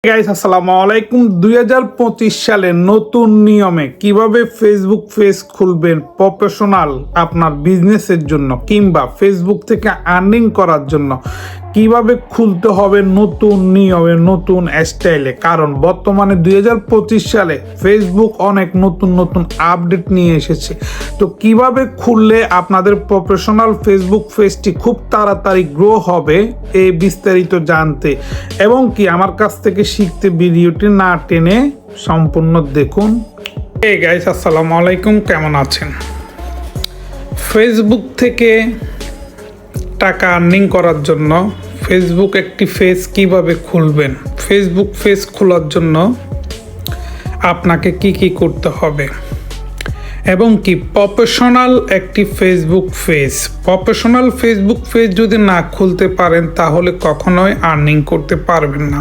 Guys আসসালামু আলাইকুম। 2025 সালে নতুন নিয়মে কিভাবে ফেসবুক পেজ খুলবেন প্রফেশনাল আপনার বিজনেসের জন্য কিংবা ফেসবুক থেকে আর্নিং করার জন্য কিভাবে খুলতে হবে নতুন নিয়মে নতুন স্টাইলে। কারণ বর্তমানে 2025 সালে ফেসবুক অনেক নতুন নতুন আপডেট নিয়ে এসেছে। তো কিভাবে খুললে আপনাদের প্রফেশনাল ফেসবুক পেজটি খুব তাড়াতাড়ি গ্রো হবে এই বিস্তারিত জানতে এবং কি আমার কাছ থেকে শিখতে ভিডিওটি না টেনে সম্পূর্ণ দেখুন। এই গাইস আসসালামু আলাইকুম, কেমন আছেন? ফেসবুক থেকে টাকা আর্নিং করার জন্য ফেসবুক একটি পেজ কিভাবে খুলবেন, ফেসবুক পেজ খোলার জন্য আপনাকে কি কি করতে হবে এবং কি প্রফেশনাল একটি ফেসবুক পেজ যদি না খুলতে পারেন তাহলে কখনোই আর্নিং করতে পারবেন না।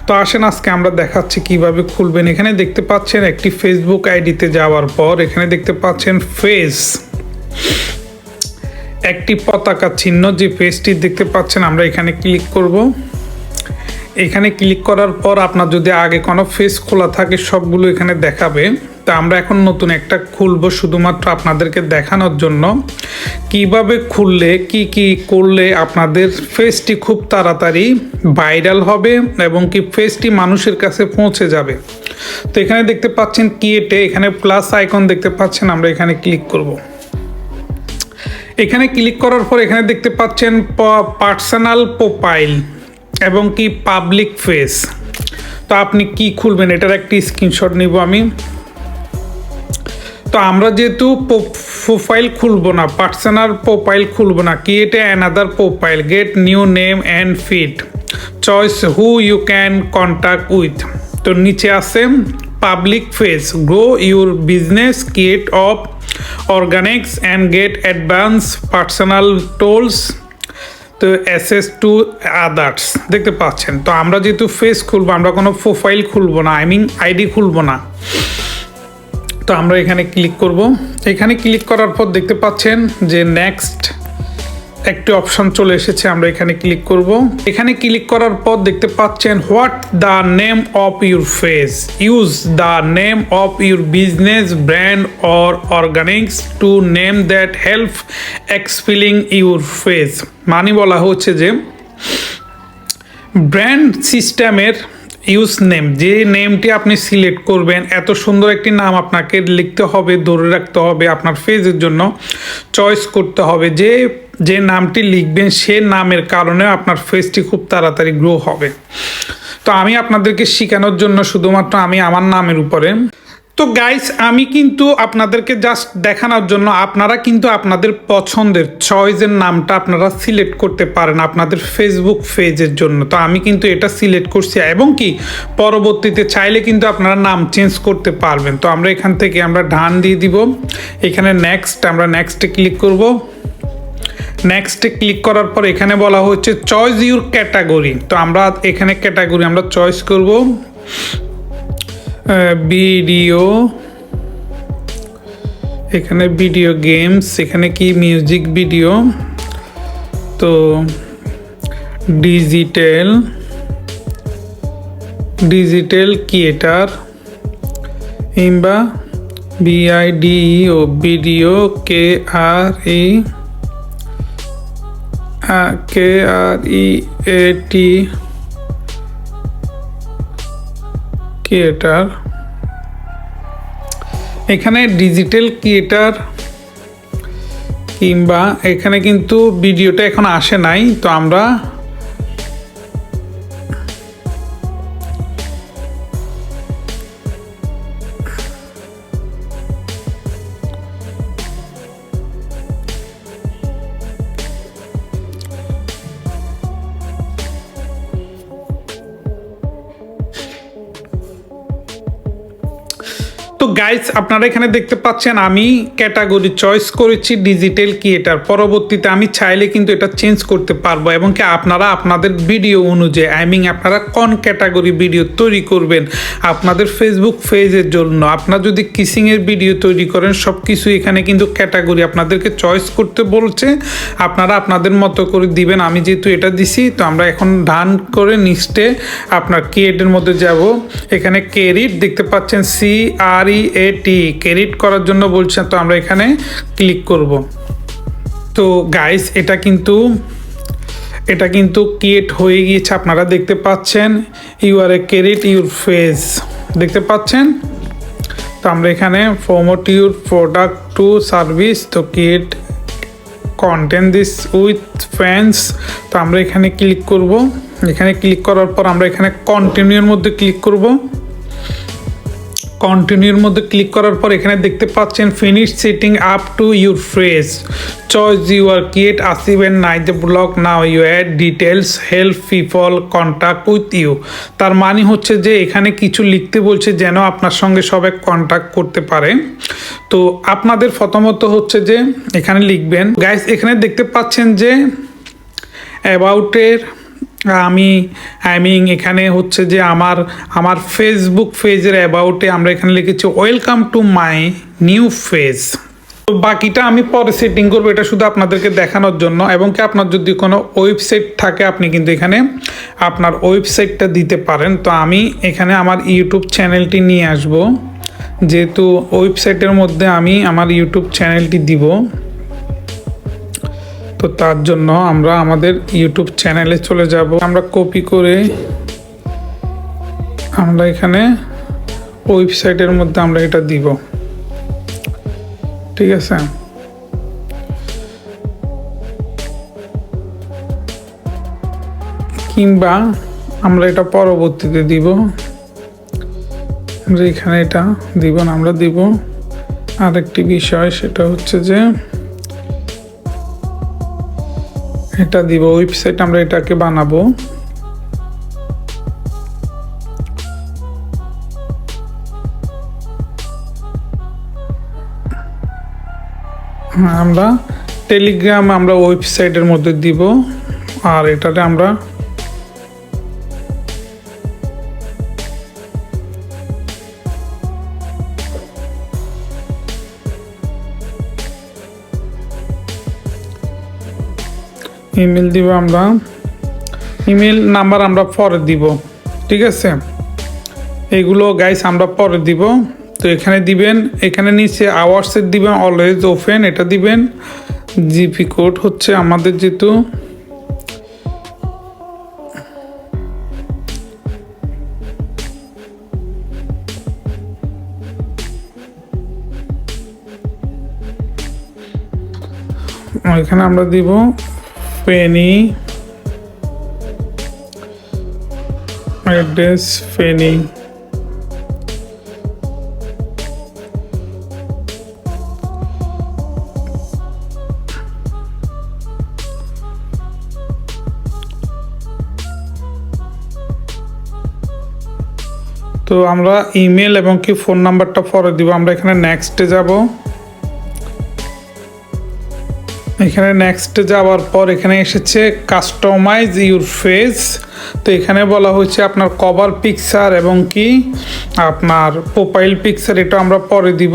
তো আসেন আজকে আমরা দেখাচ্ছি কিভাবে খুলবেন। এখানে দেখতে পাচ্ছেন একটি ফেসবুক আইডিতে যাওয়ার পর এখানে দেখতে পাচ্ছেন ফেস, একটি পতাকা চিহ্ন যে পেজটি দেখতে পাচ্ছেন, আমরা এখানে ক্লিক করব। এখানে ক্লিক করার পর আপনার যদি আগে কোনো পেজ খোলা থাকে সবগুলো এখানে দেখাবে। তো আমরা এখন নতুন একটা খুলবো শুধুমাত্র আপনাদেরকে দেখানোর জন্য কিভাবে খুললে কি কি করলে আপনাদের পেজটি খুব তাড়াতাড়ি ভাইরাল হবে এবং কি পেজটি মানুষের কাছে পৌঁছে যাবে। তো এখানে দেখতে পাচ্ছেন ক্রিয়েটে, এখানে প্লাস আইকন দেখতে পাচ্ছেন, আমরা এখানে ক্লিক করব। এখানে ক্লিক করার পর এখানে দেখতে পাচ্ছেন পার্সোনাল প্রোফাইল এবং কি পাবলিক পেজ। তো আপনি কি খুলবেন এটার একটি স্ক্রিনশট নিব আমি। তো আমরা যেহেতু প্রোফাইল খুলবো না, পার্সোনাল প্রোফাইল খুলবো না, create another profile, get new name and feed, choice who you can contact with. তো নিচে আছে public page, grow your business, create of organics and get advance personal tools, তো অ্যাসেস টু আদার্স দেখতে পাচ্ছেন। তো আমরা যেহেতু পেজ খুলবো, আমরা কোনো প্রোফাইল খুলবো না, আইডি খুলবো না। তো আমরা এখানে ক্লিক করব। এখানে ক্লিক করার পর দেখতে পাচ্ছেন যে নেক্সট একটি অপশন চলে এসেছে, আমরা এখানে ক্লিক করব। এখানে ক্লিক করার পর দেখতে পাচ্ছেন what the name of your page, use the name of your business, brand or organics to name that help explaining your page. মানে বলা হচ্ছে যে ব্র্যান্ড সিস্টেমের ইউজ নেম, যে নেমটি আপনি সিলেক্ট করবেন, এত সুন্দর একটি নাম আপনাকে লিখতে হবে, ধরে রাখতে হবে, আপনার পেজের জন্য চয়েস করতে হবে। যে নামটি লিখবেন সে নামের কারণে আপনার পেজটি খুব তাড়াতাড়ি গ্রো হবে। তো আমি আপনাদেরকে শেখানোর জন্য শুধুমাত্র আমি আমার নামের উপরে। তো গাইস আমি কিন্তু আপনাদেরকে জাস্ট দেখানোর জন্য, আপনারা কিন্তু আপনাদের পছন্দের চয়েসের নামটা আপনারা সিলেক্ট করতে পারেন আপনাদের ফেসবুক পেজের জন্য। তো আমি কিন্তু এটা সিলেক্ট করছি এবং কি পরবর্তীতে চাইলে কিন্তু আপনারা নাম চেঞ্জ করতে পারবেন। তো আমরা এখান থেকে আমরা ডান দিয়ে দিব। এখানে নেক্সট, আমরা নেক্সটে ক্লিক করব। নেক্সটে ক্লিক করার পর এখানে বলা হচ্ছে চয়েস ইউর ক্যাটাগরি। তো আমরা এখানে ক্যাটাগরি আমরা চয়েস করব ভিডিও, এখানে ভিডিও গেমস, এখানে কি মিউজিক ভিডিও, তো ডিজিটাল ক্রিয়েটার কিংবা BIDEO ভিডিও KREAT ক্রিয়েটার। এখানে ডিজিটাল ক্রিয়েটার কিংবা এখানে কিন্তু ভিডিওটা এখন আসে নাই। তো আমরা তো গাইস আপনারা এখানে দেখতে পাচ্ছেন আমি ক্যাটাগরি চয়েস করেছি ডিজিটাল ক্রিয়েটার। পরবর্তীতে আমি চাইলে কিন্তু এটা চেঞ্জ করতে পারবো এবং কি আপনারা আপনাদের ভিডিও অনুযায়ী আপনারা কোন ক্যাটাগরি ভিডিও তৈরি করবেন আপনাদের ফেসবুক পেজের জন্য। আপনারা যদি কিসিংয়ের ভিডিও তৈরি করেন সব কিছু এখানে কিন্তু ক্যাটাগরি আপনাদেরকে চয়েস করতে বলছে, আপনারা আপনাদের মতো করে দিবেন। আমি যেহেতু এটা দিছি তো আমরা এখন ডান করে নেক্সটে আপনার ক্রিয়েটের মধ্যে যাব। এখানে ক্যারিট দেখতে পাচ্ছেন CREAT ক্যারিট করার জন্য বলছে, তো আমরা এখানে ক্লিক করব। তো গাইস এটা কিন্তু ক্রিয়েট হয়ে গিয়েছে, আপনারা দেখতে পাচ্ছেন you are a create your face দেখতে পাচ্ছেন। তো আমরা এখানে promote your product to service, তো create content this with fans, তো আমরা এখানে ক্লিক করব। এখানে ক্লিক করার পর আমরা এখানে কন্টিনিউর মধ্যে ক্লিক করব। কন্টিনিউর মধ্যে ক্লিক করার পর এখানে দেখতে পাচ্ছেন finish setting up to your face choice your create achieve and নাই the blog now you add details help people contact with you. তার মানে হচ্ছে যে এখানে কিছু লিখতে বলছে যেন আপনার সঙ্গে সবাই কন্ট্যাক্ট করতে পারে। তো আপনাদের প্রথমত হচ্ছে যে এখানে লিখবেন গাইস। এখানে দেখতে পাচ্ছেন যে অ্যাবাউটের আমি এখানে হচ্ছে যে আমার ফেসবুক পেজের অ্যাবাউটে আমরা এখানে লিখেছি welcome to my new page. তো বাকিটা আমি পরে সেটিং করবো, এটা শুধু আপনাদেরকে দেখানোর জন্য। এবং কি আপনার যদি কোনো ওয়েবসাইট থাকে আপনি কিন্তু এখানে আপনার ওয়েবসাইটটা দিতে পারেন। তো আমি এখানে আমার ইউটিউব চ্যানেলটি নিয়ে আসব, যেহেতু ওয়েবসাইটের মধ্যে আমি আমার ইউটিউব চ্যানেলটি দিব। তো তার জন্য আমরা আমাদের ইউটিউব চ্যানেলে চলে যাব। আমরা কপি করে আমরা এখানে ওয়েবসাইটের মধ্যে আমরা এটা দিব, ঠিক আছে। কিংবা আমরা এটা পরবর্তীতে দিব, আমরা এখানে এটা দিব না, আমরা দিব আরেকটি বিষয়, সেটা হচ্ছে যে এটা দিব ওয়েবসাইট, আমরা এটাকে বানাবো। আমরা টেলিগ্রাম আমরা ওয়েবসাইটের মধ্যে দিব, আর এটাতে আমরা ইমেল দিব। আমরা ইমেল নাম্বার আমরা পরে দিব, ঠিক আছে। এগুলো গাইস আমরা পরে দিব। তো এখানে দিবেন, এখানে নিচে আওয়ার্সের দিবেন অলওয়েজ ওপেন, এটা দিবেন। জিপি কোড হচ্ছে আমাদের যেহেতু এখানে আমরা দিব ফেনী অ্যাড্রেস ফেনী। তো আমরা ইমেল এবং কি ফোন নাম্বারটা পরে দিব। আমরা এখানে নেক্সটে যাব। এখানে নেক্সটে যাওয়ার পর এখানে এসেছে কাস্টমাইজ ইউর ফেস। তো এখানে বলা হয়েছে আপনার কভার পিকচার এবং কি আপনার প্রোফাইল পিকচার, এটা আমরা পরে দিব।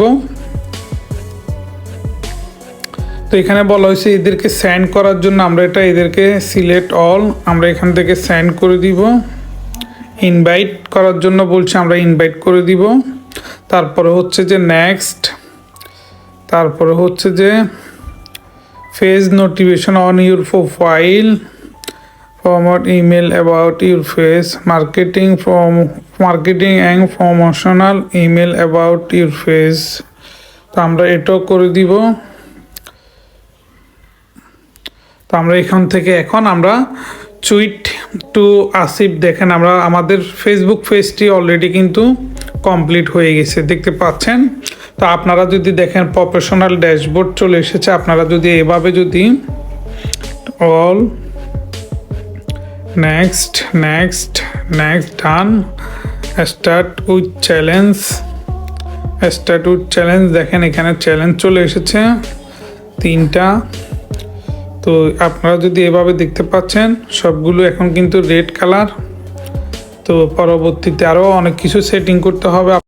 তো এখানে বলা হয়েছে এদেরকে সেন্ড করার জন্য আমরা এটা এদেরকে সিলেক্ট অল, আমরা এখান থেকে সেন্ড করে দিব। ইনভাইট করার জন্য বলছে, আমরা ইনভাইট করে দিব। তারপরে হচ্ছে যে নেক্সট, তারপরে হচ্ছে যে phase notification on your profile, format email about your face, marketing and promotional email about your face. তো আমরা এটাও করে দিব। তো আমরা এখান থেকে এখন আমরা টুইট টু আসিফ, দেখেন আমরা আমাদের ফেসবুক পেজটি অলরেডি কিন্তু কমপ্লিট হয়ে গেছে, দেখতে পাচ্ছেন। তো আপনারা যদি দেখেন প্রফেশনাল ড্যাশবোর্ড চলে এসেছে। আপনারা যদি এভাবে যদি all next next next done start with challenge start with challenge. দেখেন এখানে চ্যালেঞ্জ চলে এসেছে 3টা। তো আপনারা যদি এভাবে দেখতে পাচ্ছেন সবগুলো এখন কিন্তু রেড কালার। তো পরবর্তীতে আরও অনেক কিছু সেটিং করতে হবে।